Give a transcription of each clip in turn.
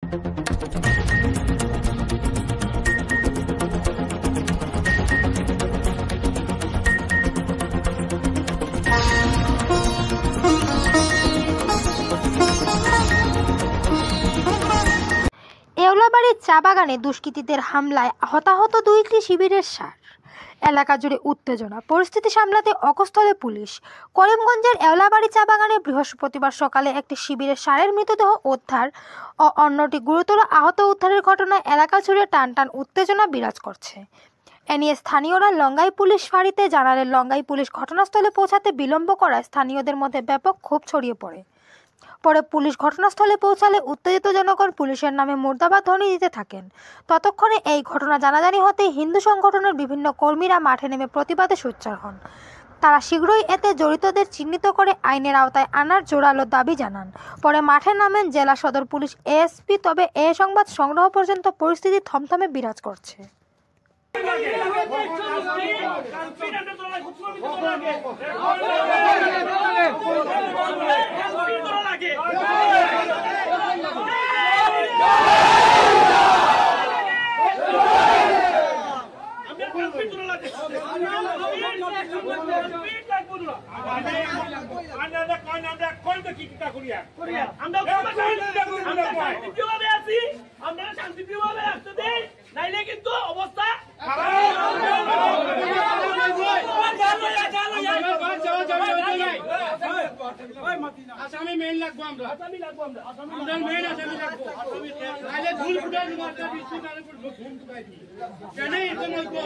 এওলাবাড়ির চা বাগানে দুষ্কৃতীদের হামলায় হতাহত 2টি শিবিরের সার। এলাকা জুড়ে উত্তেজনা, পরিস্থিতি সামলাতে অকস্থলে পুলিশ। করিমগঞ্জের এওলাবাড়ি চা বাগানে বৃহস্পতিবার সকালে একটি শিবিরের সারের মৃতদেহ উদ্ধার ও অন্যটি গুরুতর আহত উদ্ধারের ঘটনায় এলাকা জুড়ে টানটান উত্তেজনা বিরাজ করছে। এ নিয়ে স্থানীয়রা লঙ্গাই পুলিশ ফাঁড়িতে জানালে লঙ্গাই পুলিশ ঘটনাস্থলে পৌঁছাতে বিলম্ব করায় স্থানীয়দের মধ্যে ব্যাপক ক্ষোভ ছড়িয়ে পড়ে। পরে পুলিশ ঘটনাস্থলে পৌঁছালে উত্তেজিত জনগণ পুলিশের নামে মুর্দাবাদ ধ্বনি দিতে থাকেন। ততক্ষণে এই ঘটনা জানাজানি হতেই হিন্দু সংগঠনের বিভিন্ন কর্মীরা মাঠে নেমে প্রতিবাদে সোচ্চার হন। তারা শীঘ্রই এতে জড়িতদের চিহ্নিত করে আইনের আওতায় আনার জোরালো দাবি জানান। পরে মাঠে নামেন জেলা সদর পুলিশ এএসপি। তবে এ সংবাদ সংগ্রহ পর্যন্ত পরিস্থিতি থমথমে বিরাজ করছে। কিন্তু অবস্থা আসামি মেইন লাগবো আমরা মেইন আসামি লাগবো তাহলে ভুল ফুটাই দিব একটা ডিস্ট্রিক্ট আর ভুল ফুটাই দিব কেন এরকম হইবো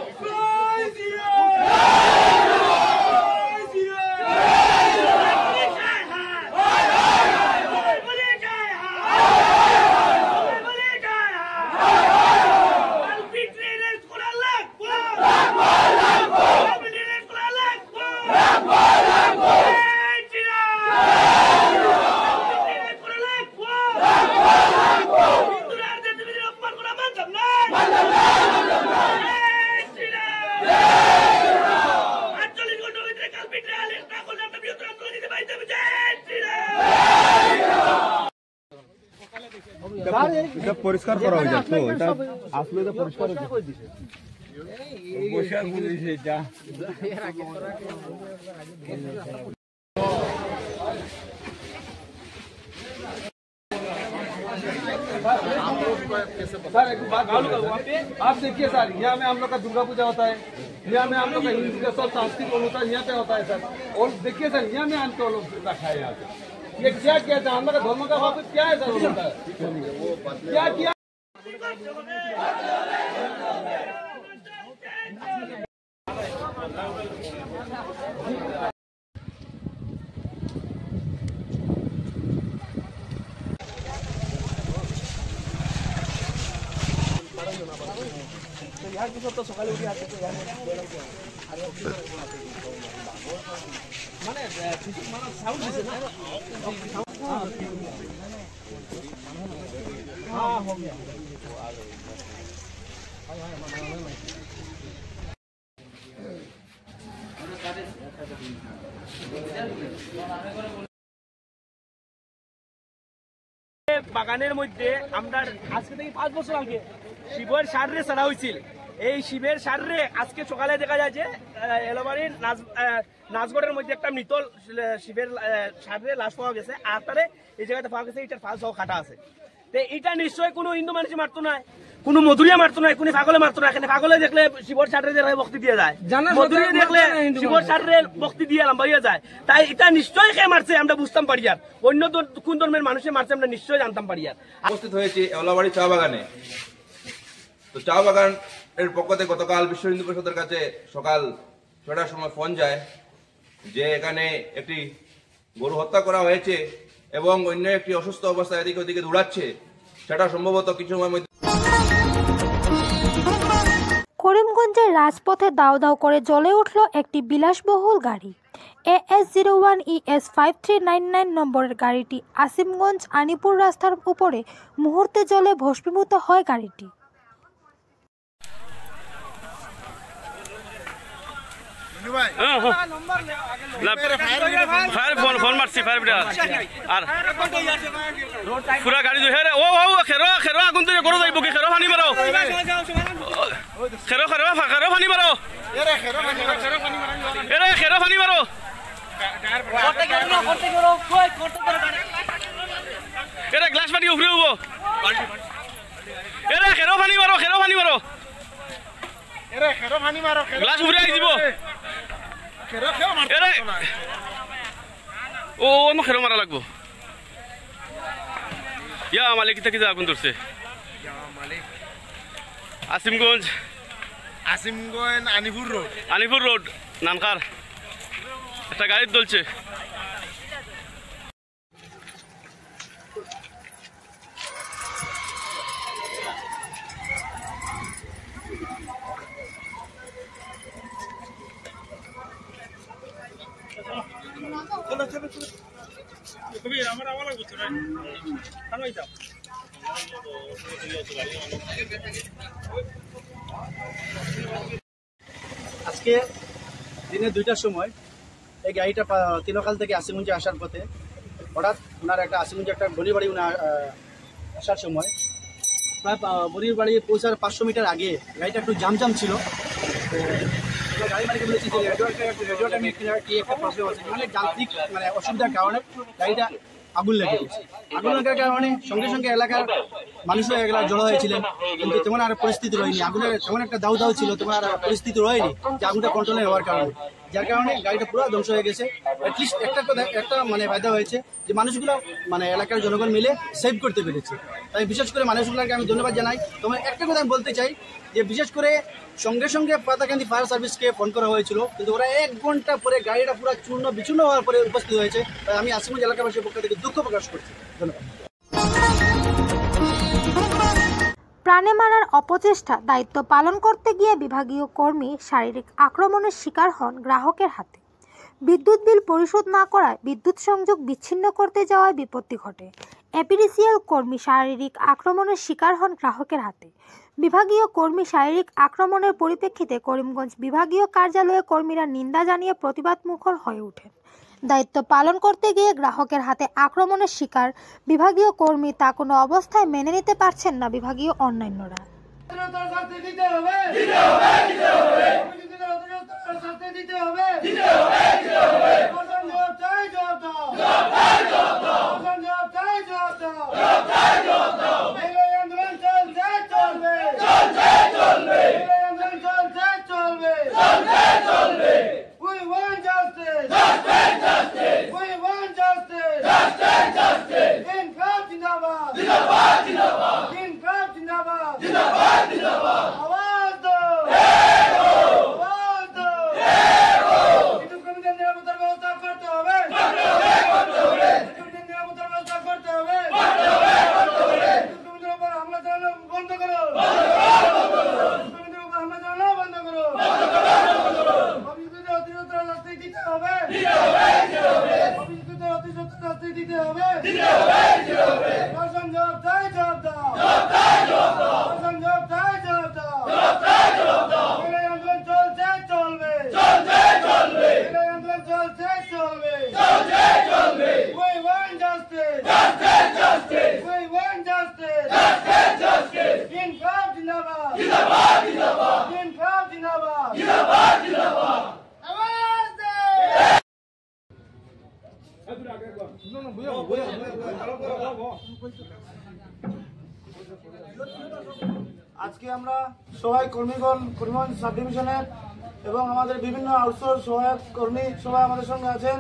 এটা পরিষ্কার করা হয়ে যাচ্ছে তো এটা আসলে এটা পরিষ্কার করে দিছে বসে বলেছে যা सर एक बात आप देखिए सर यहाँ में हम लोग का दुर्गा पूजा होता है, यहाँ में हम लोग का हिंदू का सब सांस्कृतिक অনুষ্ঠান यहाँ पे होता है सर। और देखिए सर यहाँ में आने लोग रखा है यहाँ पे ये क्या किया था हम लोग का धर्म का वापस क्या है सर क्या किया यहाँ की सब तो सकाले उठे आते तो यहाँ माने माने साउंड दिसे ना हाँ हो गया বাগানের মধ্যে আমরা আজকে থেকে 5 বছর আগে শিবের সারে ছাড়া হয়েছিল। এই শিবের সারে আজকে সকালে দেখা যায় যে এলোবাড়ির নাচগড়ের মধ্যে একটা মৃত শিবের সারে লাশ পাওয়া গেছে। আর তারে এই জায়গাতে পাওয়া গেছে এটার ফাল সহ কাটা আছে। তো এটা নিশ্চয়ই কোনো হিন্দু মানুষ মারতো না, কোনো মধুরিয়া মারতো না, কোনো পাগলে মারতো না। এখানে পাগলে দেখলে শিবর সারে বক্তি দিয়ে যায়, মধুরিয়া দেখলে শিবর সারে বক্তি দিয়ে লম্বাইয়া যায়। তাই এটা নিশ্চয়ই কে মারছে আমরা বুঝতাম পারি। আর অন্য কোন ধর্মের মানুষে মারছে আমরা নিশ্চয়ই জানতাম পারি। আর উপস্থিত হয়েছে এওলাবাড়ি চা বাগানে। তো চা বাগান এর পক্ষ থেকে গতকাল বিশ্ব হিন্দু পরিষদের কাছে সকাল 6টার সময় ফোন যায় যে এখানে একটি গরু হত্যা করা হয়েছে এবং অন্য একটি অসুস্থ অবস্থায় এদিকে ওদিকে দৌড়াচ্ছে। সেটা সম্ভবত কিছু সময়ের মধ্যে করিমগঞ্জের রাজপথে দাউ দাউ করে জ্বলে উঠল একটি বিলাসবহুল গাড়ি। AS01ES5399 নম্বরের গাড়িটি আসিমগঞ্জ আনিপুর রাস্তার উপরে মুহূর্তে জ্বলে ভস্মীভূত হয় গাড়িটি। ফায়ার ফোন মারছি ফায়ার ব্রিগেড আর পুরা গাড়ি হে ও খেরো খেরো আগুন তুই করো যাইব কি খেরো পানি মারো খেরো খেরো খেরো পানি মারো এরে খেরো পানি মারো এরে গ্লাস পানি উফরে হবো এরে খেরো পানি মারো খেরো পানি মারো গ্লাস উফরে আই দিব এরে ও আমার খেরো মারা লাগবো ইয়া মালিক কিতা আগুন ধরছে আসিমগঞ্জ আনিপুর রোড নানকার একটা গাড়ির দলছে আজকে দিনে 2টার সময় এই গাড়িটা তিনকাল থেকে আসিমগঞ্জে আসার পথে হঠাৎ ওনার একটা আসিমগঞ্জে একটা বনির বাড়ি আসার সময় প্রায় বনির বাড়ি পৌঁছার 500 মিটার আগে গাড়িটা একটু জাম ছিল। তো গাড়ি মালিক বলেছি যে রেডিওটা কি একটা প্রবলেম আছে, মানে যান্ত্রিক মানে অসুবিধার কারণে গাড়িটা আগুন লেগে গেছে। আগুন লাগার কারণে সঙ্গে সঙ্গে এলাকার মানুষও এগুলা জড়ো হয়েছিলেন, কিন্তু তেমন আর পরিস্থিতি রয়নি। আগুনের তেমন একটা দাউ ছিল, তেমন আর পরিস্থিতি রয়নি যে আগুনটা কন্ট্রোলে হওয়ার কারণে, যার কারণে গাড়িটা পুরো ধ্বংস হয়ে গেছে। অ্যাটলিস্ট একটা মানে ফায়দা হয়েছে যে মানুষগুলো মানে এলাকার জনগণ মিলে সেভ করতে পেরেছে। তাই বিশেষ করে মানুষগুলোকে আমি ধন্যবাদ জানাই। তোমার একটা কথা আমি বলতে চাই যে বিশেষ করে সঙ্গে সঙ্গে পাতাকান্দি ফায়ার সার্ভিসকে ফোন করা হয়েছিল, কিন্তু ওরা 1 ঘন্টা পরে গাড়িটা পুরো চূর্ণ বিচূর্ণ হওয়ার পরে উপস্থিত হয়েছে। তাই আমি আসিমগঞ্জ এলাকাবাসীর পক্ষ থেকে দুঃখ প্রকাশ করছি। ধন্যবাদ। প্রাণে মারার অপচেষ্টা দায়িত্ব পালন করতে গিয়ে বিভাগীয় কর্মী শারীরিক আক্রমণের শিকার হন গ্রাহকের হাতে। বিদ্যুৎ বিল পরিশোধ না করায় বিদ্যুৎ সংযোগ বিচ্ছিন্ন করতে যাওয়ায় বিপত্তি ঘটে। এপিডিসিএল কর্মী শারীরিক আক্রমণের শিকার হন গ্রাহকের হাতে। বিভাগীয় কর্মী শারীরিক আক্রমণের পরিপ্রেক্ষিতে করিমগঞ্জ বিভাগীয় কার্যালয়ে কর্মীরা নিন্দা জানিয়ে প্রতিবাদ মুখর হয়ে ওঠেন। দায়িত্ব পালন করতে গিয়ে গ্রাহকের হাতে আক্রমণের শিকার বিভাগীয় কর্মী, তা কোনো অবস্থায় মেনে নিতে পারছেন না বিভাগীয় অন্যান্যরা। আজকে আমরা সহায়ক কর্মীগণ করিমগঞ্জ সাব ডিভিশনের এবং আমাদের বিভিন্ন আউটসোর্স সহায়ক কর্মী সবাই আমাদের সঙ্গে আছেন।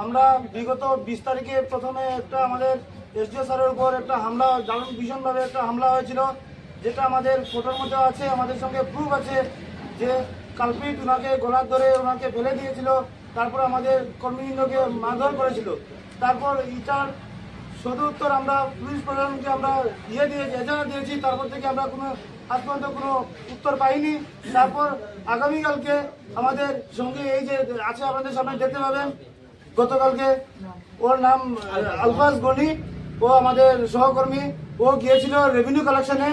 আমরা বিগত 20 তারিখে প্রথমে একটা আমাদের এসডিও স্যারের উপর একটা হামলা, ভীষণভাবে একটা হামলা হয়েছিল, যেটা আমাদের ফটোর মধ্যে আছে, আমাদের সঙ্গে প্রুফ আছে যে কালপিট ওনাকে গলা ধরে ওনাকে ফেলে দিয়েছিল, তারপর আমাদের কর্মীবৃন্দকে মারধর করেছিল। তারপর এটার সদুত্তর আমরা পুলিশ প্রশাসনকে আমরা এজাহার দিয়েছি, তারপর থেকে আমরা আজ পর্যন্ত কোনো উত্তর পাইনি। তারপর আগামীকালকে আমাদের সঙ্গে এই যে আছে আপনাদের সামনে দেখতে পাবেন, গতকালকে ওর নাম আলফাজ গনি, ও আমাদের সহকর্মী, ও গিয়েছিল রেভিনিউ কালেকশনে।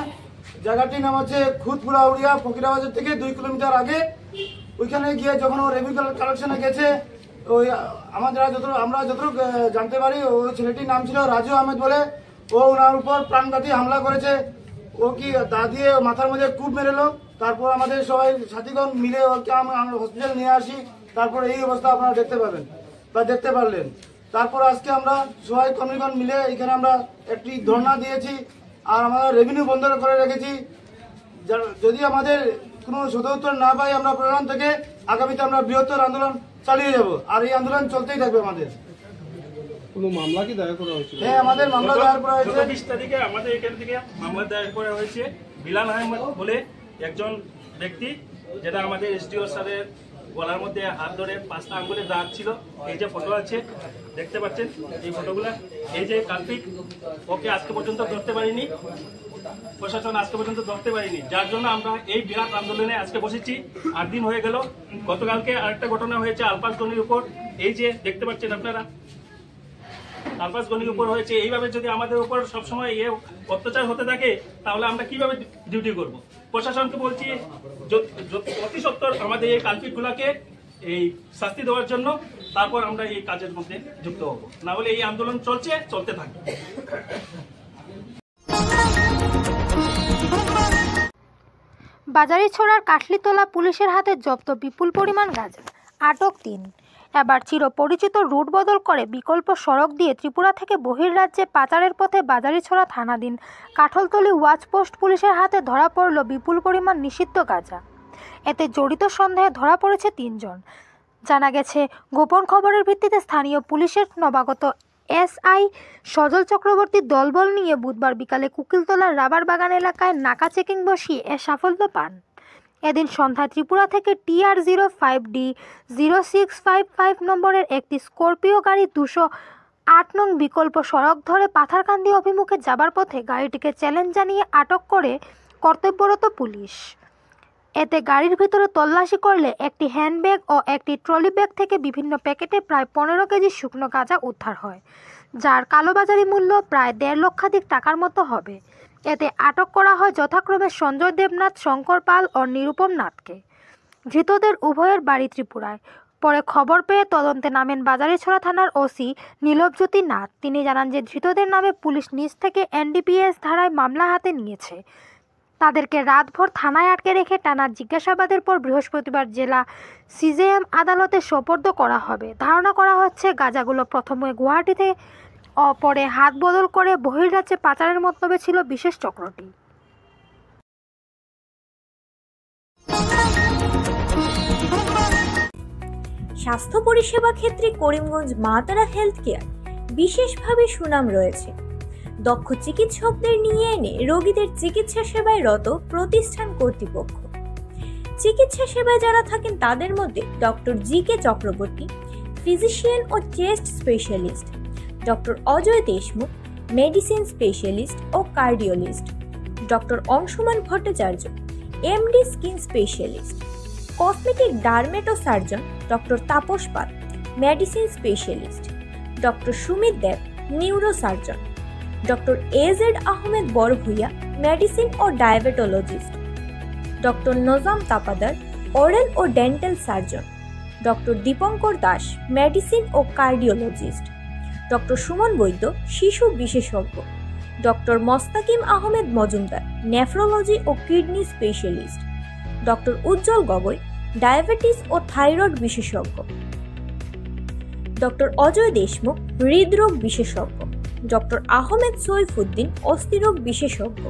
জায়গাটির নাম হচ্ছে খুদপুরা উড়িয়া ফকিরাবাজার থেকে 2 কিলোমিটার আগে। ওইখানে গিয়ে যখন ও রেভিনিউ কালেকশনে গেছে, ওই আমরা যতটুকু জানতে পারি ওই ছেলেটির নাম ছিল রাজু আহমেদ বলে। ও ওনার উপর প্রাণঘাতী হামলা করেছে। ও কি দা দিয়ে মাথার মধ্যে কূপ মেরেলো। তারপর আমাদের সবাই সাথীগণ মিলে ওকে আমরা হসপিটাল নিয়ে আসি। তারপর এই অবস্থা আপনারা দেখতে পাবেন বা দেখতে পারলেন। তারপর আজকে আমরা সবাই কর্মীগণ মিলে এখানে আমরা একটি ধর্ণা দিয়েছি আর আমাদের রেভিনিউ বন্ধ করে রেখেছি। যদি আমাদের কোনো সদুত্তর না পাই আমরা প্রশাসন থেকে আগামীতে আমরা বৃহত্তর আন্দোলন চালিয়ে যাব আর এই আন্দোলন চলতেই থাকবে। আমাদের কোনো মামলা কি দায়ের করা হয়েছে? হ্যাঁ, আমাদের মামলা দায়ের করা হয়েছে। 20 তারিখে আমাদের এখান থেকে মামলা দায়ের করা হয়েছে। বিলাল আহমেদ বলে একজন ব্যক্তি, যেটা আমাদের এসডিও স্যারের গলার মধ্যে হাত ধরে 5টা আঙ্গুলের দাগ ছিল। এই যে ফটো আছে দেখতে পাচ্ছেন, এই ফটোগুলা। এই যে কালপিট, ওকে আজকে পর্যন্ত ধরতে পারিনি, প্রশাসন আজকে পর্যন্ত ধরতে পারিনি, যার জন্য আমরা এই বিরাট আন্দোলনে আজকে বসেছি। 8 দিন হয়ে গেল। গতকালকে আরেকটা ঘটনা হয়েছে আলফাজ গনির উপর। এই যে দেখতে পাচ্ছেন আপনারা, আলফাজ গনির উপর হয়েছে। এইভাবে যদি আমাদের উপর সবসময় অত্যাচার হতে থাকে তাহলে আমরা কিভাবে ডিউটি করব? প্রশাসনকে বলছি অতি সত্বর আমাদের এই কালপিটগুলোকে এই শাস্তি দেওয়ার জন্য, তারপর আমরা এই কাজের মধ্যে যুক্ত হব। না হলে এই আন্দোলন চলতে থাকবে। বাজারিছড়ার কাটলিতলা পুলিশের হাতে জব্দ বিপুল পরিমাণ গাঁজা, আটক 3। এবার চিরপরিচিত রুট বদল করে বিকল্প সড়ক দিয়ে ত্রিপুরা থেকে বহির্রাজ্যে পাচারের পথে বাজারিছড়া থানাধীন কাঠলতলি ওয়াচপোস্ট পুলিশের হাতে ধরা পড়ল বিপুল পরিমাণ নিষিদ্ধ গাঁজা। এতে জড়িত সন্দেহে ধরা পড়েছে 3 জন। জানা গেছে, গোপন খবরের ভিত্তিতে স্থানীয় পুলিশের নবাগত এসআই সজল চক্রবর্তী দলবল নিয়ে বুধবার বিকালে কুকিলতলার রাবার বাগান এলাকায় নাকা চেকিং বসিয়ে এ সাফল্য পান। এদিন সন্ধ্যায় ত্রিপুরা থেকে TR05D0655 নম্বরের একটি স্করপিও গাড়ি 208 নং বিকল্প সড়ক ধরে পাথারকান্দি অভিমুখে যাবার পথে গাড়িটিকে চ্যালেঞ্জ জানিয়ে আটক করে কর্তব্যরত পুলিশ। এতে গাড়ির ভিতরে তল্লাশি করলে একটি হ্যান্ডব্যাগ ও একটি ট্রলি ব্যাগ থেকে বিভিন্ন প্যাকেটে প্রায় 15 কেজি শুকনো গাঁজা উদ্ধার হয়, যার কালোবাজারি মূল্য প্রায় 1.5 লক্ষাধিক টাকার মতো হবে। এতে আটক করা হয় যথাক্রমে সঞ্জয় দেবনাথ, শঙ্কর পাল ও নিরুপম নাথকে। ধৃতদের উভয়ের বাড়ি ত্রিপুরায়। পরে খবর পেয়ে তদন্তে নামেন বাজারিছড়া থানার ওসি নীলবজ্যোতি নাথ। তিনি জানান যে ধৃতদের নামে পুলিশ নিজ থেকে NDPS ধারায় মামলা হাতে নিয়েছে। তাদেরকে রাতভর থানায় আটকে রেখে টানা জিজ্ঞাসাবাদের পর বৃহস্পতিবার জেলা CJM আদালতে সোপর্দ করা হবে। ধারণা করা হচ্ছে গাঁজাগুলো প্রথমে গুয়াহাটিতে ও পরে হাত বদল করে বহির্রাজ্যে পাচারের মতলবে ছিল বিশেষ চক্রটি। স্বাস্থ্য পরিষেবা ক্ষেত্রে করিমগঞ্জ মা তারা হেলথ কেয়ার বিশেষভাবে সুনাম রয়েছে। দক্ষ চিকিৎসকদের নিয়ে এনে রোগীদের চিকিৎসা সেবায় রত প্রতিষ্ঠান কর্তৃপক্ষ। চিকিৎসা সেবায় যারা থাকেন তাদের মধ্যে ডক্টর GK চক্রবর্তী, ফিজিশিয়ান ও chest specialist, doctor Ajay Deshmukh, medicine specialist ও cardiologist, doctor Anshuman Bhattacharya, MD skin specialist, cosmetic dermato surgeon doctor Tapas Pal, medicine specialist, doctor Sumit Deb, neuro surgeon, doctor AZ Ahmed Borbhuiya, medicine ও diabetologist, doctor Nazam Tapadar, oral ও dental surgeon, doctor Dipankar Das, medicine ও cardiologist, doctor Suman Baidya, শিশু বিশেষজ্ঞ, doctor Mostakim Ahmed Majumdar, nephrology ও kidney specialist, doctor উজ্জ্বল Gogoi, diabetes ও thyroid বিশেষজ্ঞ, doctor Ajay Deshmukh, হৃদরোগ বিশেষজ্ঞ, doctor Ahmed Saifuddin, অস্থিরোগ বিশেষজ্ঞ।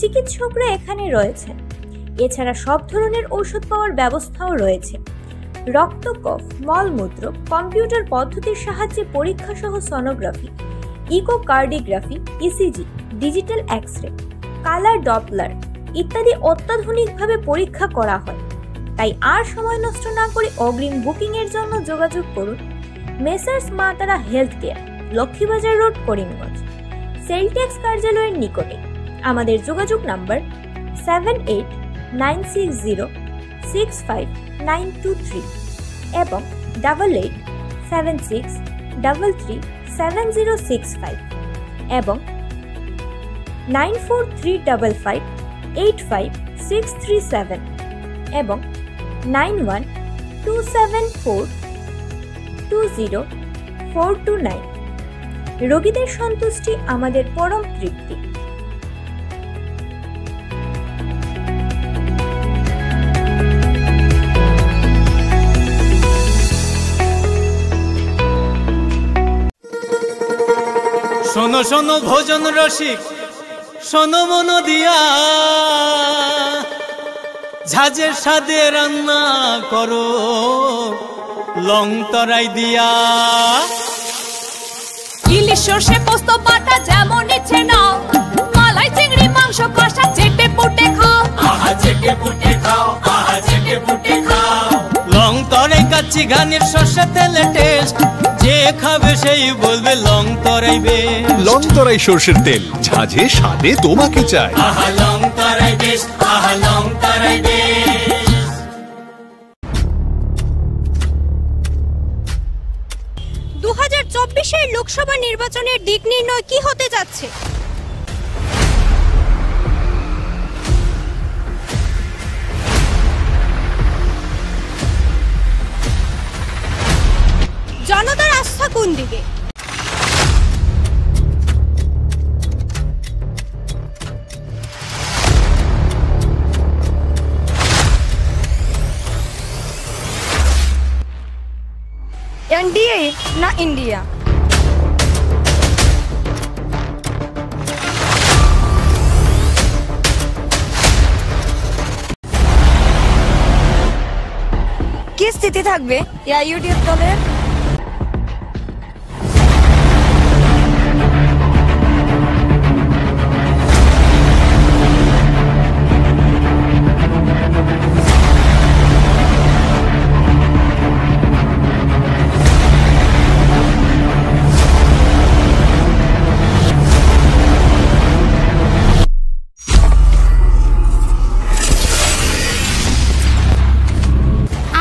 চিকিৎসকরা এখানে রয়েছেন। এছাড়া সব ধরনের ঔষধ পাওয়ার ব্যবস্থাও রয়েছে। রক্ত, কফ, মলমূত্র কম্পিউটার পদ্ধতির সাহায্যে পরীক্ষা সহ sonography, echocardiography, ECG, digital x-ray, colour Doppler ইত্যাদি অত্যাধুনিকভাবে পরীক্ষা করা হয়। তাই আর সময় নষ্ট না করে অগ্রিম বুকিং এর জন্য যোগাযোগ করুন মেসার্স মা তারা health care, Laxmibazar road, Karimganj, sell tax কার্যালয়ের নিকটে। আমাদের যোগাযোগ নাম্বার 7896065923 এবং 8876337065 এবং 9435585637 এবং 9127420429। রোগীদের সন্তুষ্টি আমাদের পরম তৃপ্তি। শোনো শোনো ভোজন রসিক, শোনো মন দিয়া, ঝাঁঝের স্বাদে রান্না করো লং তরাই দিয়া। ইলিশ সর্ষে পোস্ত বাটা যেমন ইচ্ছে নাও, মালাই চিংড়ি মাংস কষা চেটে পুটে খাও, আহা চেটে পুটে খাও, আহা চেটে পুটে খাও। লং তরাই কাচ্চি ঘানির সর্ষে তেলে টেস্ট, যে খাবে সেই বলবে লং তরাই বেশ। লং তরাই সর্ষের তেল, ঝাঁঝে স্বাদে তোমাকে চাই। আহা লং তরাই বেশ, আহা লং তরাই বেশ। 2024 লোকসভা নির্বাচনের দিক নির্ণয় কি হতে যাচ্ছে? জনতার আস্থা কোন দিকে? এনডিএ না ইন্ডিয়া? কি স্থিতি থাকবে ইউডিএফ দলের?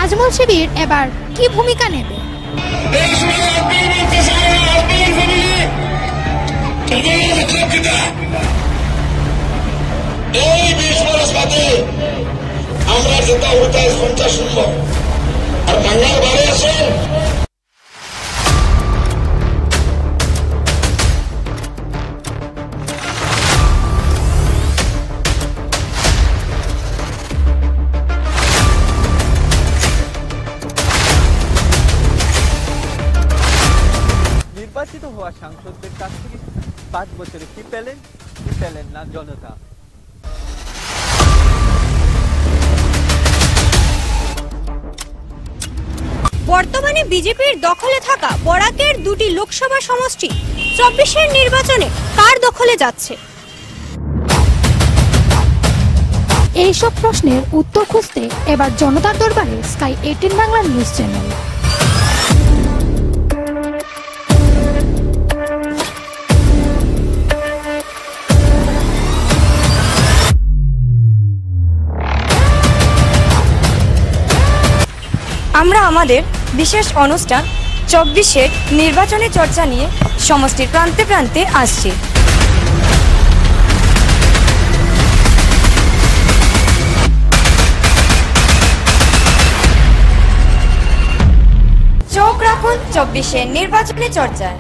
আজমল শিবির এবার কি ভূমিকা নেবে? এই 20 বছর বাদে আমরা যেটা হতে সঞ্চার শুনব আর বাংলার বাড়ি আছেন। নির্বাচিত হওয়া সাংসদদের কাছ থেকে 5 বছরে কি পেলেন না জনতা। বর্তমানে বিজেপির দখলে থাকা বরাকের 2টি লোকসভা সমষ্টি 24 নির্বাচনে কার দখলে যাচ্ছে? এইসব প্রশ্নের উত্তর খুঁজতে এবার জনতার দরবারে স্কাই 18 বাংলা নিউজ চ্যানেল। আমরা আমাদের বিশেষ অনুষ্ঠান 24 নির্বাচনী চর্চা নিয়ে সমষ্টির প্রান্তে প্রান্তে আসছি। চোখ রাখুন 24 নির্বাচনী চর্চায়।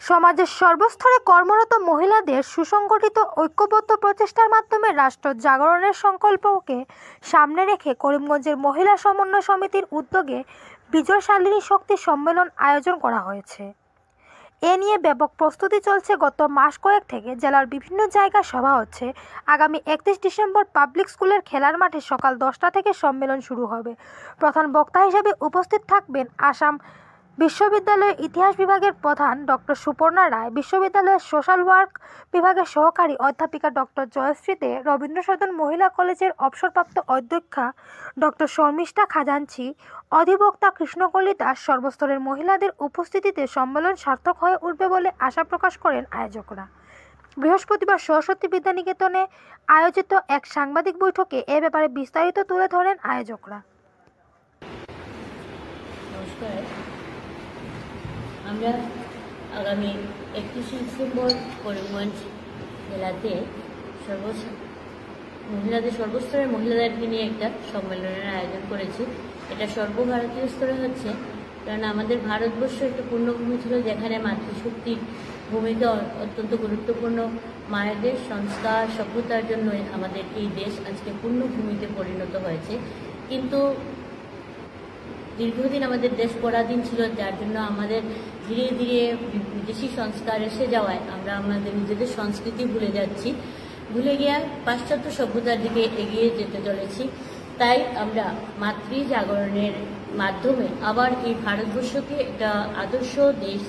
সমাজের সর্বস্তরে কর্মরত মহিলাদের সুসংগঠিত ঐক্যবদ্ধ প্রচেষ্টার মাধ্যমে রাষ্ট্র জাগরণের সংকল্পকে সামনে রেখে করিমগঞ্জের মহিলা সমন্বয় সমিতির উদ্যোগে বিজয় শালিনী শক্তি সম্মেলন আয়োজন করা হয়েছে। এ নিয়ে ব্যাপক প্রস্তুতি চলছে। গত মাস কয়েক থেকে জেলার বিভিন্ন জায়গায় সভা হচ্ছে। আগামী 31 ডিসেম্বর পাবলিক স্কুলের খেলার মাঠে সকাল 10টা থেকে সম্মেলন শুরু হবে। প্রধান বক্তা হিসেবে উপস্থিত থাকবেন আসাম বিশ্ববিদ্যালয়ের ইতিহাস বিভাগের প্রধান ডক্টর সুপর্ণা রায়, বিশ্ববিদ্যালয়ের সোশ্যাল ওয়ার্ক বিভাগের সহকারী অধ্যাপিকা ডক্টর জয়শ্রী দে, রবীন্দ্র সদন মহিলা কলেজের অবসরপ্রাপ্ত অধ্যক্ষা ডক্টর শর্মিষ্ঠা খাজাঞ্চি, অধিবক্তা কৃষ্ণকলিতা। সর্বস্তরের মহিলাদের উপস্থিতিতে সম্মেলন সার্থক হয়ে উঠবে বলে আশা প্রকাশ করেন আয়োজকরা। বৃহস্পতিবার সরস্বতী বিদ্যানিকেতনে আয়োজিত এক সাংবাদিক বৈঠকে এ ব্যাপারে বিস্তারিত তুলে ধরেন আয়োজকরা। আমরা আগামী 31 ডিসেম্বর করিমগঞ্জ জেলাতে মহিলাদের সর্বস্তরের মহিলাদেরকে নিয়ে একটা সম্মেলনের আয়োজন করেছি। এটা সর্বভারতীয় স্তরে হচ্ছে, কারণ আমাদের ভারতবর্ষ একটা পূর্ণভূমি ছিল যেখানে মাতৃশক্তির ভূমিকা অত্যন্ত গুরুত্বপূর্ণ। মায়েদের সংস্কার সভ্যতার জন্যই আমাদের এই দেশ আজকে পূর্ণভূমিতে পরিণত হয়েছে। কিন্তু দীর্ঘদিন আমাদের দেশ পরাধীন ছিল, যার জন্য আমাদের ধীরে ধীরে বিদেশি সংস্কার এসে যাওয়ায় আমরা আমাদের নিজেদের সংস্কৃতি ভুলে যাচ্ছি, ভুলে গিয়ে পাশ্চাত্য সভ্যতার দিকে এগিয়ে যেতে চলেছি। তাই আমরা মাতৃ জাগরণের মাধ্যমে আবার এই ভারতবর্ষকে একটা আদর্শ দেশ,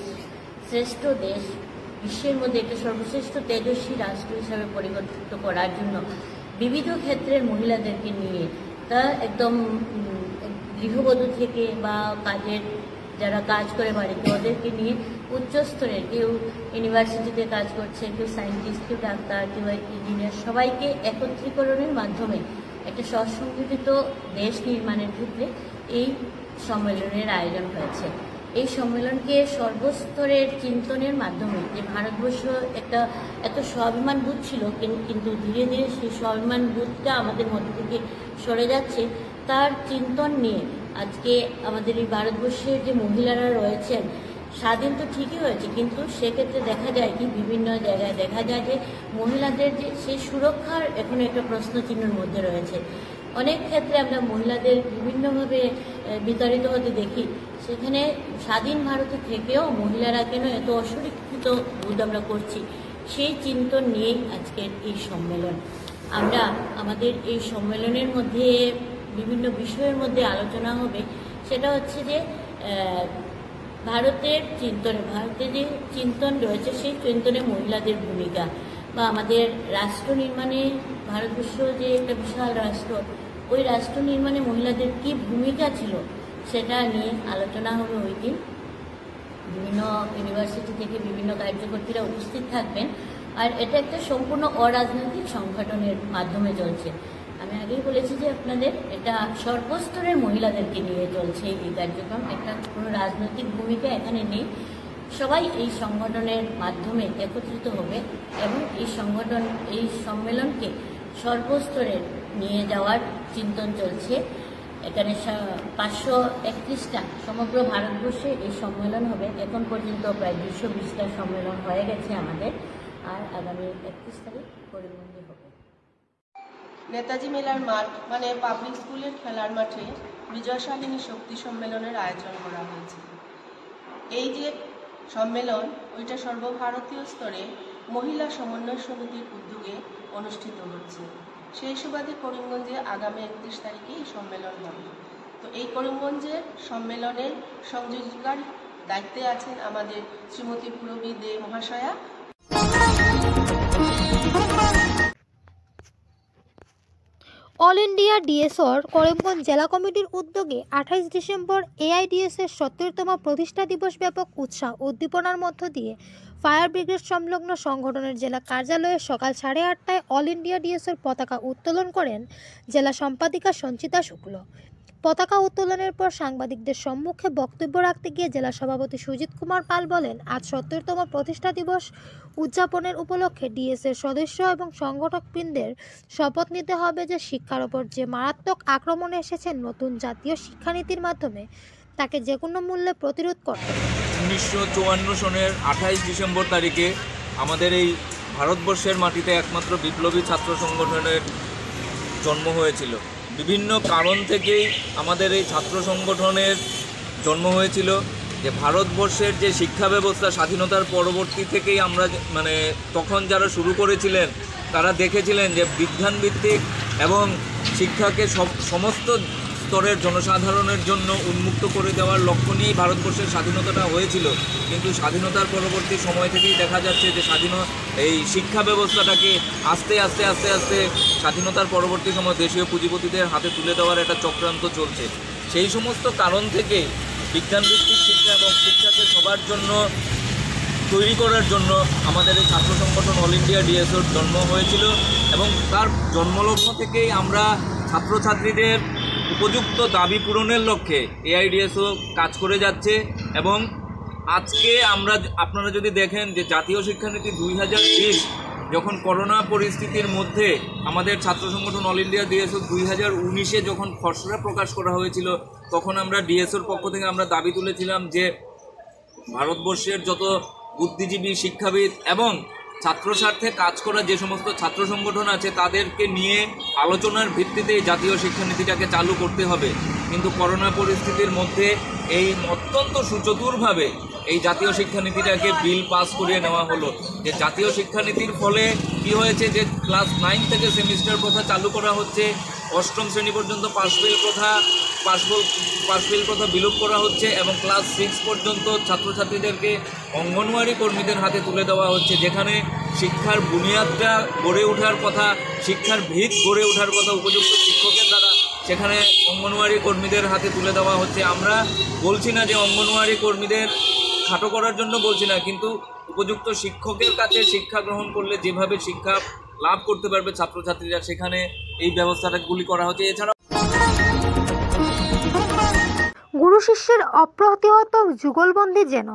শ্রেষ্ঠ দেশ, বিশ্বের মধ্যে একটা সর্বশ্রেষ্ঠ তেজস্বী রাষ্ট্র হিসাবে পরিবর্তিত করার জন্য বিবিধ ক্ষেত্রের মহিলাদেরকে নিয়ে, তা একদম গৃহবধূ থেকে বা কাজের যারা কাজ করে বাড়িতে ওদেরকে নিয়ে উচ্চস্তরের, কেউ ইউনিভার্সিটিতে কাজ করছে, কেউ সায়েন্টিস্ট, কেউ ডাক্তার, কেউ ইঞ্জিনিয়ার, সবাইকে একত্রীকরণের মাধ্যমে একটা সুসংগঠিত দেশ নির্মাণের ক্ষেত্রে এই সম্মেলনের আয়োজন হয়েছে। এই সম্মেলনকে সর্বস্তরের চিন্তনের মাধ্যমে, যে ভারতবর্ষ একটা এত স্বাভিমান বোধ ছিল কিন্তু ধীরে ধীরে সেই স্বাভিমান বোধটা আমাদের মধ্যে থেকে সরে যাচ্ছে, তার চিন্তন নিয়ে আজকে আমাদের এই ভারতবর্ষের যে মহিলারা রয়েছেন, স্বাধীন তো ঠিকই হয়েছে, কিন্তু সেক্ষেত্রে দেখা যায় কি বিভিন্ন জায়গায় দেখা যায় যে মহিলাদের যে সেই সুরক্ষার এখন একটা প্রশ্নচিহ্নের মধ্যে রয়েছে। অনেক ক্ষেত্রে আমরা মহিলাদের বিভিন্নভাবে বিতাড়িত হতে দেখি, সেখানে স্বাধীন ভারতে থেকেও মহিলারা কেন এত অসুরক্ষিত বোধ আমরা করছি, সেই চিন্তন নিয়েই আজকের এই সম্মেলন। আমরা আমাদের এই সম্মেলনের মধ্যে বিভিন্ন বিষয়ের মধ্যে আলোচনা হবে, সেটা হচ্ছে যে ভারতের যে চিন্তন রয়েছে সেই চিন্তনে মহিলাদের ভূমিকা, বা আমাদের রাষ্ট্র নির্মাণে, ভারতবর্ষ যে একটা বিশাল রাষ্ট্র, ওই রাষ্ট্র নির্মাণে মহিলাদের কি ভূমিকা ছিল সেটা নিয়ে আলোচনা হবে ওই দিন। বিভিন্ন ইউনিভার্সিটি থেকে বিভিন্ন কার্যকর্তীরা উপস্থিত থাকবেন, আর এটা একটা সম্পূর্ণ অরাজনৈতিক সংগঠনের মাধ্যমে চলছে। আমি আগেই বলেছি যে আপনাদের এটা সর্বস্তরের মহিলাদেরকে নিয়ে চলছে এই কার্যক্রম, একটা কোনো রাজনৈতিক ভূমিকা এখানে নেই। সবাই এই সংগঠনের মাধ্যমে একত্রিত হবে এবং এই সম্মেলনকে সর্বস্তরের নিয়ে যাওয়ার চিন্তন চলছে। এখানে 531টা সমগ্র ভারতবর্ষে এই সম্মেলন হবে। এখন পর্যন্ত প্রায় 220টা সম্মেলন হয়ে গেছে আমাদের, আর আগামী 31 তারিখ করিমগঞ্জে হবে। নেতাজি মেলার মাঠ মানে পাবলিক স্কুলের খেলার মাঠে বিজয়শালিনী শক্তি সম্মেলনের আয়োজন করা হয়েছে। এই যে সম্মেলন, ওইটা সর্বভারতীয় স্তরে মহিলা সমন্বয় সমিতির উদ্যোগে অনুষ্ঠিত হচ্ছে। সেই সুবাদে করিমগঞ্জে আগামী 31 তারিখে এই সম্মেলন হবে। তো এই করিমগঞ্জের সম্মেলনের সংযোজিকার দায়িত্বে আছেন আমাদের শ্রীমতী পুরবী দে মহাশয়া। অল ইন্ডিয়া ডিএসওর করিমগঞ্জ জেলা কমিটির উদ্যোগে 28 ডিসেম্বর এআইডিএসের 70তম প্রতিষ্ঠা দিবস ব্যাপক উৎসাহ উদ্দীপনার মধ্য দিয়ে ফায়ার ব্রিগেড সংলগ্ন সংগঠনের জেলা কার্যালয়ে সকাল 8:30টায় অল ইন্ডিয়া ডিএসওর পতাকা উত্তোলন করেন জেলা সম্পাদিকা সঞ্চিতা শুক্ল। পতাকা উত্তোলনের পর সাংবাদিকদের সম্মুখে বক্তব্য রাখতে গিয়ে জেলা সভাপতি সুজিত কুমার পাল বলেন, আজ 70তম প্রতিষ্ঠা দিবস উদযাপনের উপলক্ষে ডিএসের সদস্য এবং সংগঠকবৃন্দের শপথ নিতে হবে যে শিক্ষার ওপর যে মারাত্মক আক্রমণে এসেছে নতুন জাতীয় শিক্ষানীতির মাধ্যমে তাকে যে কোনো মূল্যে প্রতিরোধ করতে হবে। 1954 সনের 28 ডিসেম্বর তারিখে আমাদের এই ভারতবর্ষের মাটিতে একমাত্র বিপ্লবী ছাত্র সংগঠনের জন্ম হয়েছিল। বিভিন্ন কারণ থেকেই আমাদের এই ছাত্র সংগঠনের জন্ম হয়েছিল। যে ভারতবর্ষের যে শিক্ষা ব্যবস্থা স্বাধীনতার পরবর্তী থেকেই আমরা তখন যারা শুরু করেছিলেন তারা দেখেছিলেন যে বিজ্ঞানভিত্তিক এবং শিক্ষাকে সমস্ত স্তরের জনসাধারণের জন্য উন্মুক্ত করে দেওয়ার লক্ষ্য নিয়েই ভারতবর্ষের স্বাধীনতাটা হয়েছিল। কিন্তু স্বাধীনতার পরবর্তী সময় থেকেই দেখা যাচ্ছে যে এই শিক্ষা ব্যবস্থাটাকে আস্তে আস্তে আস্তে আস্তে স্বাধীনতার পরবর্তী সময় দেশীয় পুঁজিপতিদের হাতে তুলে দেওয়ার একটা চক্রান্ত চলছে। সেই সমস্ত কারণ থেকে বিজ্ঞানভিত্তিক শিক্ষা এবং শিক্ষাকে সবার জন্য তৈরি করার জন্য আমাদের এই ছাত্র সংগঠন অল ইন্ডিয়া ডিএসওর জন্ম হয়েছিল এবং তার জন্মলগ্ন থেকেই আমরা ছাত্রছাত্রীদের উপযুক্ত দাবি পূরণের লক্ষ্যে এআইডিএসও কাজ করে যাচ্ছে। এবং আজকে আপনারা যদি দেখেন যে জাতীয় শিক্ষানীতি 2020 যখন করোনা পরিস্থিতির মধ্যে আমাদের ছাত্র সংগঠন অল ইন্ডিয়া ডিএসও 2019-এ যখন খসড়া প্রকাশ করা হয়েছিল, তখন আমরা ডিএসওর পক্ষ থেকে আমরা দাবি তুলেছিলাম যে ভারতবর্ষের যত বুদ্ধিজীবী, শিক্ষাবিদ এবং ছাত্র স্বার্থে কাজ করা যে সমস্ত ছাত্র সংগঠন আছে তাদেরকে নিয়ে আলোচনার ভিত্তিতে জাতীয় শিক্ষানীতিটাকে চালু করতে হবে। কিন্তু করোনা পরিস্থিতির মধ্যে এই অত্যন্ত সুচতুরভাবে এই জাতীয় শিক্ষানীতিটাকে বিল পাস করিয়ে নেওয়া হলো। যে জাতীয় শিক্ষানীতির ফলে কি হয়েছে, যে ক্লাস 9 থেকে সেমিস্টার প্রথা চালু করা হচ্ছে, অষ্টম শ্রেণী পর্যন্ত পাস ফেল প্রথা বিলোপ করা হচ্ছে এবং ক্লাস 6 পর্যন্ত ছাত্রছাত্রীদেরকে অঙ্গনওয়াড়ি কর্মীদের হাতে তুলে দেওয়া হচ্ছে, যেখানে শিক্ষার বুনিয়াদটা গড়ে ওঠার কথা, শিক্ষার ভিত গড়ে ওঠার কথা উপযুক্ত শিক্ষকের দ্বারা, সেখানে অঙ্গনওয়াড়ি কর্মীদের হাতে তুলে দেওয়া হচ্ছে। আমরা বলছি না যে অঙ্গনওয়াড়ি কর্মীদের খাটো করার জন্য বলছি না, কিন্তু উপযুক্ত শিক্ষকের কাছে শিক্ষা গ্রহণ করলে যেভাবে শিক্ষা লাভ করতে পারবে ছাত্রছাত্রীরা, সেখানে এই ব্যবস্থাগুলি করা হচ্ছে। এছাড়া গুরু শিষ্যের অপ্রতিহত যুগলবন্দি যেন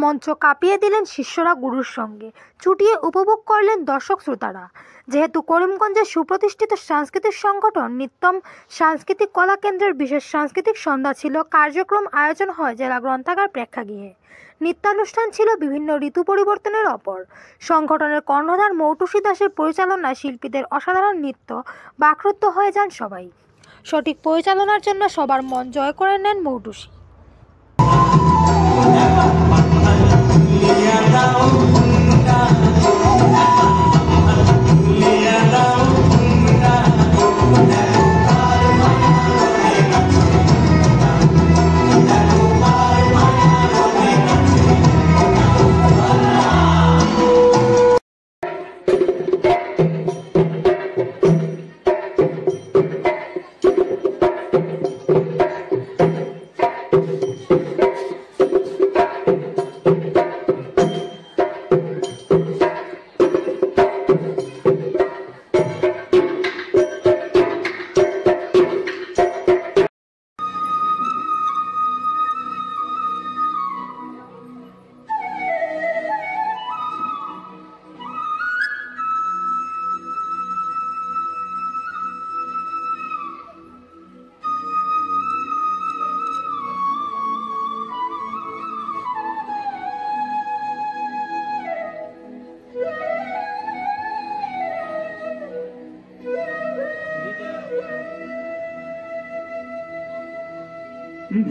মঞ্চ কাঁপিয়ে দিলেন শিষ্যরা গুরুর সঙ্গে, চুটিয়ে উপভোগ করলেন দর্শক শ্রোতারা। যেহেতু করিমগঞ্জের সুপ্রতিষ্ঠিত সাংস্কৃতিক সংগঠন নিত্যম সাংস্কৃতিক কলা কেন্দ্রের বিশেষ সাংস্কৃতিক সন্ধ্যা ছিল, কার্যক্রম আয়োজন হয় জেলা গ্রন্থাগার প্রেক্ষাগৃহে। নৃত্যানুষ্ঠান ছিল বিভিন্ন ঋতু পরিবর্তনের ওপর। সংগঠনের কর্ণধার মৌটুসী দাসের পরিচালনায় শিল্পীদের অসাধারণ নৃত্য বাকরুদ্ধ হয়ে যান সবাই। সঠিক পরিচালনার জন্য সবার মন জয় করে নেন মৌটুসী।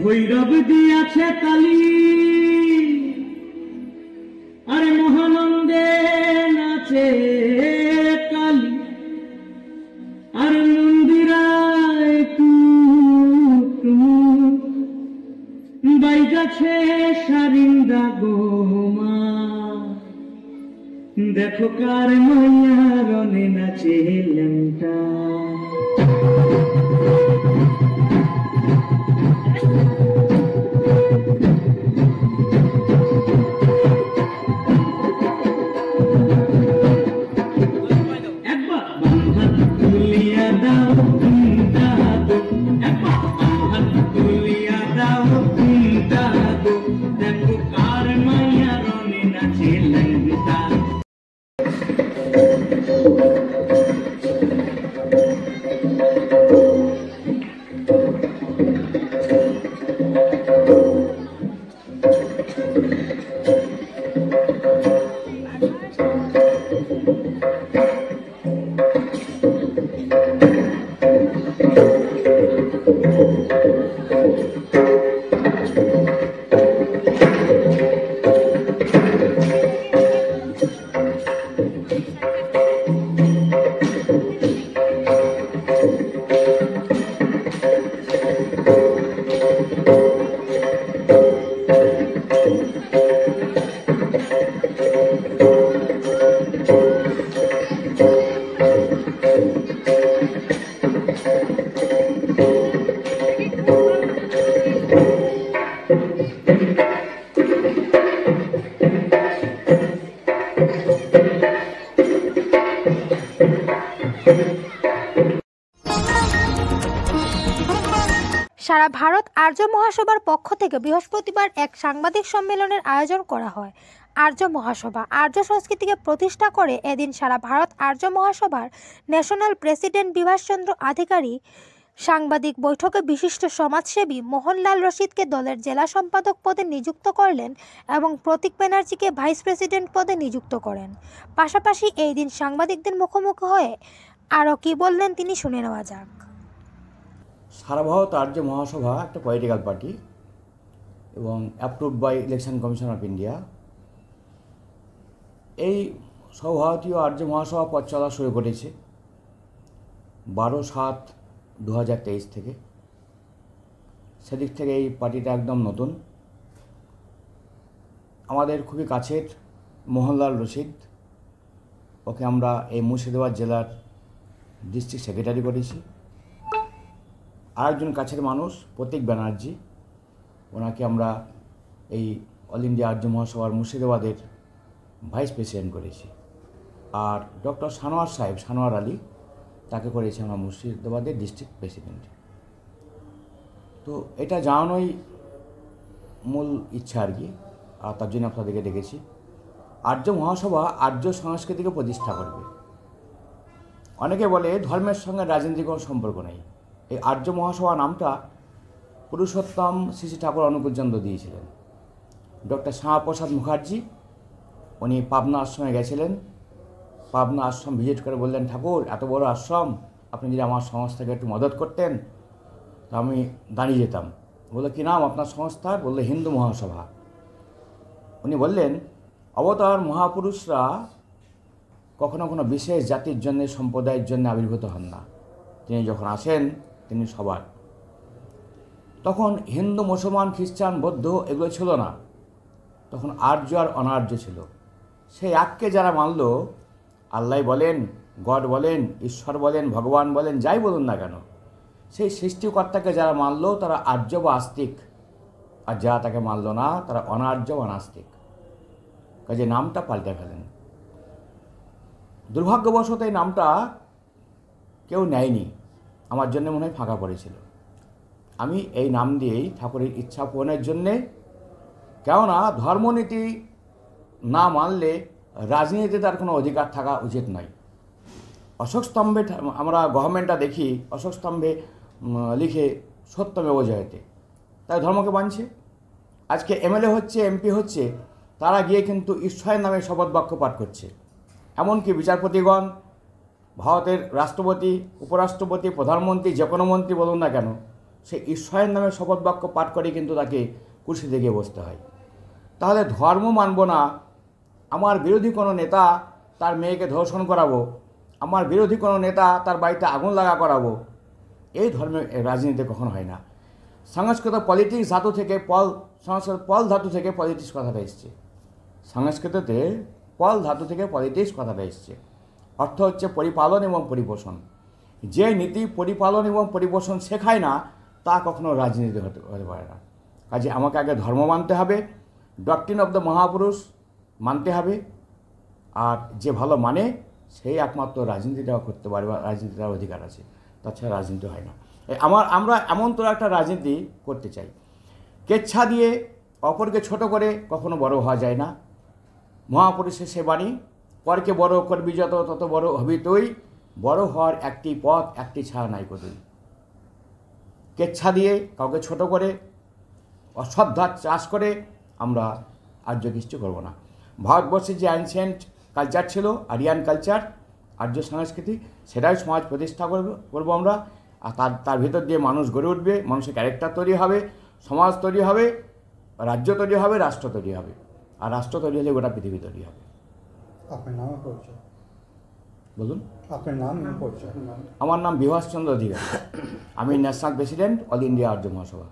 ভৈরব দিয়াছে কালী, আরে মহানন্দে নাচে কালী, আর মন্দিরায় বাইগাছে সারিন্দা গোমা, দেখো কার মাইয়া রনে নাচে লেমটা। সারা ভারত আর্য মহাসভার পক্ষ থেকে বৃহস্পতিবার এক সাংবাদিক সম্মেলনের আয়োজন করা হয়। আর্য মহাসভা। আর্য সংস্কৃতিকে প্রতিষ্ঠা করে এদিন সারা ভারত আর্য মহাসভার ন্যাশনাল প্রেসিডেন্ট বিভাসচন্দ্র আধিকারী সাংবাদিক বৈঠকে বিশিষ্ট সমাজসেবী মোহনলাল রশিদকে দলের জেলা সম্পাদক পদে নিযুক্ত করলেন এবং প্রতীক ব্যানার্জিকে ভাইস প্রেসিডেন্ট পদে নিযুক্ত করেন। পাশাপাশি এই দিন সাংবাদিকদের মুখোমুখি হয়ে আরও কী বললেন তিনি শুনে নেওয়া যাক। সারা ভারত আর্য মহাসভা একটা পলিটিক্যাল পার্টি এবং approved by election commission of India. এই সর্বভারতীয় আর্য মহাসভা পথ চলা শুরু করেছে 12/7/2023 থেকে। সেদিক থেকে এই পার্টিটা একদম নতুন। আমাদের খুবই কাছের মোহনলাল রশিদ, ওকে আমরা এই মুর্শিদাবাদ জেলার ডিস্ট্রিক্ট সেক্রেটারি করেছি। আরেকজন কাছের মানুষ প্রতীক ব্যানার্জি, ওনাকে আমরা এই অল ইন্ডিয়া আর্য মহাসভার মুর্শিদাবাদের ভাইস প্রেসিডেন্ট করেছি। আর ডক্টর সানোয়ার আলী, তাকে করেছি আমরা মুর্শিদাবাদের ডিস্ট্রিক্ট প্রেসিডেন্ট। তো এটা জানানোই মূল ইচ্ছা আর কি, আর তার জন্য আপনাদেরকে ডেকেছি। আর্য মহাসভা আর্য সংস্কৃতিকে প্রতিষ্ঠা করবে। অনেকে বলে ধর্মের সঙ্গে রাজনীতির কোনো সম্পর্ক নেই। এই আর্য মহাসভা নামটা পুরুষোত্তম শ্রী ঠাকুর অনুকূলচন্দ্র দিয়েছিলেন। ডক্টর শ্যামাপ্রসাদ মুখার্জি উনি পাবনা আশ্রমে গেছিলেন। পাবনা আশ্রম ভিজিট করে বললেন, ঠাকুর এত বড় আশ্রম, আপনি যদি আমার সংস্থাকে একটু মদত করতেন তো আমি দাঁড়িয়ে যেতাম। বললো, কী নাম আপনার সংস্থার? বললো, হিন্দু মহাসভা। উনি বললেন, অবতার মহাপুরুষরা কখনো কোনো বিশেষ জাতির জন্য, সম্প্রদায়ের জন্য আবির্ভূত হন না। তিনি যখন আসেন তিনি সবার। তখন হিন্দু, মুসলমান, খ্রিস্টান, বৌদ্ধ এগুলো ছিল না, তখন আর্য আর অনার্য ছিল। সেই এককে যারা মানল, আল্লাহ বলেন, গড বলেন, ঈশ্বর বলেন, ভগবান বলেন, যাই বলুন না কেন, সেই সৃষ্টিকর্তাকে যারা মানল তারা আর্য বা আস্তিক, আর যারা তাকে মানল না তারা অনার্য বা নাস্তিক। কাজে নামটা পাল্টে ফেলেন। দুর্ভাগ্যবশত এই নামটা কেউ নেয়নি, আমার জন্য মনে হয় ফাঁকা পড়েছিল। আমি এই নাম দিয়েই ঠাকুরের ইচ্ছা পূরণের জন্যে, কেননা ধর্মনীতি না মানলে রাজনীতিতে তার কোনো অধিকার থাকা উচিত নয়। অশোক স্তম্ভে আমরা গভর্নমেন্টটা দেখি, অশোক স্তম্ভে লিখে সত্যমেব জয়তে, তাই ধর্মকে মানছে। আজকে এমএলএ হচ্ছে, এমপি হচ্ছে, তারা গিয়ে কিন্তু ঈশ্বরের নামে শপথ বাক্য পাঠ করছে। এমনকি বিচারপতিগণ, ভারতের রাষ্ট্রপতি, উপরাষ্ট্রপতি, প্রধানমন্ত্রী, যে কোনো মন্ত্রী বলুন না কেন, সে ঈশ্বরের নামে শপথ বাক্য পাঠ করে কিন্তু তাকে কুর্সিতে গিয়ে বসতে হয়। তাহলে ধর্ম মানব না, আমার বিরোধী কোনো নেতা তার মেয়েকে ধর্ষণ করাবো, আমার বিরোধী কোনো নেতা তার বাড়িতে আগুন লাগা করাবো, এই ধর্মে রাজনীতি কখনো হয় না। সংস্কৃত পলিটিক্স ধাতু থেকে সংস্কৃত পল ধাতু থেকে পলিটিক্স কথাটা এসছে। সংস্কৃততে পল ধাতু থেকে পলিটিক্স কথাটা এসছে। অর্থ হচ্ছে পরিপালন এবং পরিপোষণ। যে নীতি পরিপালন এবং পরিপোষণ শেখায় না, তা কখনো রাজনীতি হতে পারে না। কাজে আমাকে আগে ধর্ম মানতে হবে, ডক্ট্রিন অফ দ্য মহাপুরুষ মানতে হবে, আর যে ভালো মানে সেই একমাত্র রাজনীতিটাও করতে পারে বা রাজনীতিটার অধিকার আছে, তাছাড়া রাজনীতি হয় না। আমরা এমন তো একটা রাজনীতি করতে চাই, কেচ্ছা দিয়ে অপরকে ছোট করে কখনো বড় হওয়া যায় না। মহাপুরুষের সে বাণী, পরকে বড় করবি যত তত বড় হবি তুই, বড় হওয়ার একটি পথ একটি ছাড়া নাই কতুই। কেচ্ছা দিয়ে কাউকে ছোট করে অশ্রদ্ধা চাষ করে আমরা আর্য কিছু করবো না। ভারতবর্ষের যে অ্যানসিয়েন্ট কালচার ছিল, আরিয়ান কালচার, আর্য সংস্কৃতি, সেটাই সমাজ প্রতিষ্ঠা করবো আমরা। আর তার ভিতর দিয়ে মানুষ গড়ে উঠবে, মানুষের ক্যারেক্টার তৈরি হবে, সমাজ তৈরি হবে, রাজ্য তৈরি হবে, রাষ্ট্র তৈরি হবে। আর রাষ্ট্র তৈরি হলে গোটা পৃথিবী তৈরি হবে। আপনার নাম পরিচয় বলুন। আপনার নাম পরিচয়? আমার নাম বিভাসচন্দ্র অধিকারী, আমি ন্যাশনাল প্রেসিডেন্ট অল ইন্ডিয়া আর্য মহাসভা।